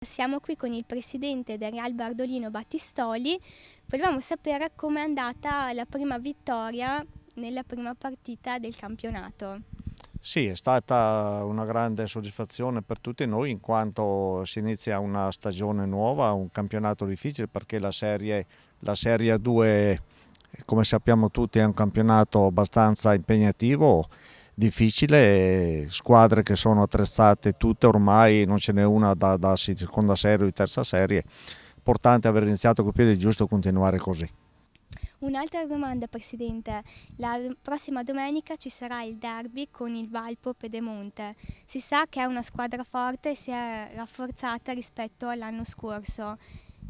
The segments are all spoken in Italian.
Siamo qui con il presidente del Real Bardolino Battistoli. Volevamo sapere com'è andata la prima vittoria nella prima partita del campionato. Sì, è stata una grande soddisfazione per tutti noi in quanto si inizia una stagione nuova, un campionato difficile perché la Serie A2, come sappiamo tutti, è un campionato abbastanza impegnativo, difficile, squadre che sono attrezzate tutte ormai, non ce n'è una da seconda serie o di terza serie. Importante aver iniziato col piede giusto e continuare così. Un'altra domanda, presidente. La prossima domenica ci sarà il derby con il Valpo Pedemonte. Si sa che è una squadra forte e si è rafforzata rispetto all'anno scorso.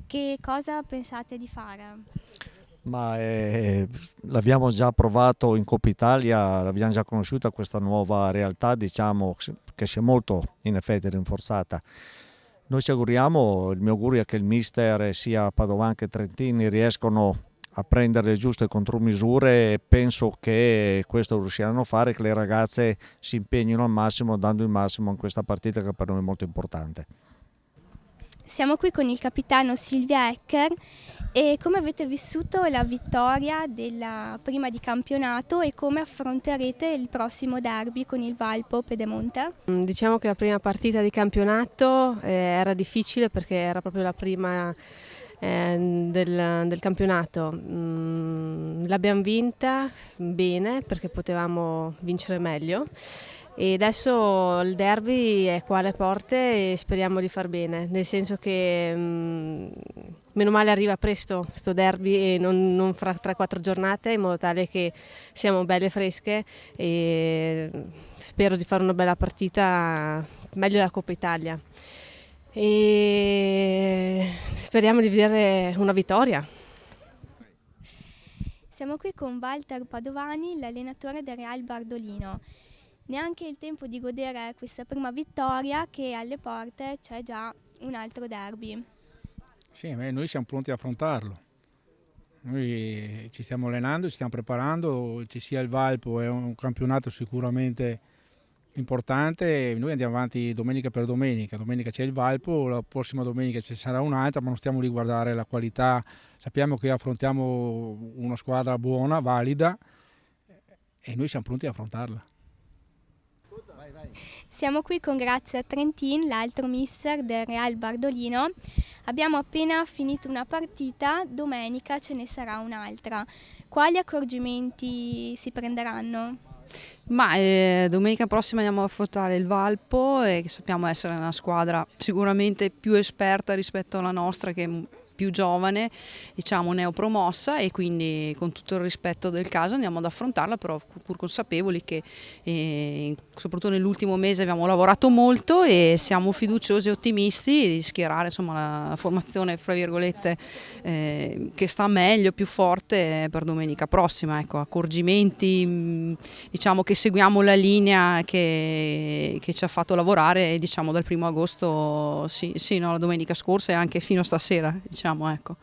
Che cosa pensate di fare? Ma l'abbiamo già provato in Coppa Italia, l'abbiamo già conosciuta questa nuova realtà, diciamo che si è molto in effetti rinforzata. Noi ci auguriamo, il mio augurio è che il mister sia Padovan che Trentini riescono a prendere le giuste contromisure e penso che questo riusciranno a fare, che le ragazze si impegnino al massimo, dando il massimo in questa partita che per noi è molto importante. Siamo qui con il capitano Silvia Ecker. E come avete vissuto la vittoria della prima di campionato e come affronterete il prossimo derby con il Valpo Pedemonte? Diciamo che la prima partita di campionato era difficile perché era proprio la prima del campionato. L'abbiamo vinta bene perché potevamo vincere meglio. E adesso il derby è qua alle porte e speriamo di far bene, nel senso che meno male arriva presto sto derby e non fra 3-4 giornate, in modo tale che siamo belle fresche e spero di fare una bella partita, meglio della Coppa Italia. E speriamo di vedere una vittoria. Siamo qui con Walter Padovani, l'allenatore del Real Bardolino. Neanche il tempo di godere questa prima vittoria che alle porte c'è già un altro derby. Sì, noi siamo pronti a affrontarlo. Noi ci stiamo allenando, ci stiamo preparando, ci sia il Valpo, è un campionato sicuramente importante. Noi andiamo avanti domenica per domenica. Domenica c'è il Valpo, la prossima domenica ci sarà un'altra, ma non stiamo lì a guardare la qualità. Sappiamo che affrontiamo una squadra buona, valida e noi siamo pronti a affrontarla. Siamo qui con Grazia Trentin, l'altro mister del Real Bardolino. Abbiamo appena finito una partita, domenica ce ne sarà un'altra. Quali accorgimenti si prenderanno? Domenica prossima andiamo a affrontare il Valpo, che sappiamo essere una squadra sicuramente più esperta rispetto alla nostra, che è più giovane, diciamo neopromossa, e quindi con tutto il rispetto del caso andiamo ad affrontarla, però pur consapevoli che soprattutto nell'ultimo mese abbiamo lavorato molto e siamo fiduciosi e ottimisti di schierare, insomma, la formazione fra virgolette che sta meglio, più forte per domenica prossima. Ecco, accorgimenti, diciamo che seguiamo la linea che ci ha fatto lavorare, diciamo, dal 1° agosto, sì, no, la domenica scorsa e anche fino a stasera, diciamo, ecco.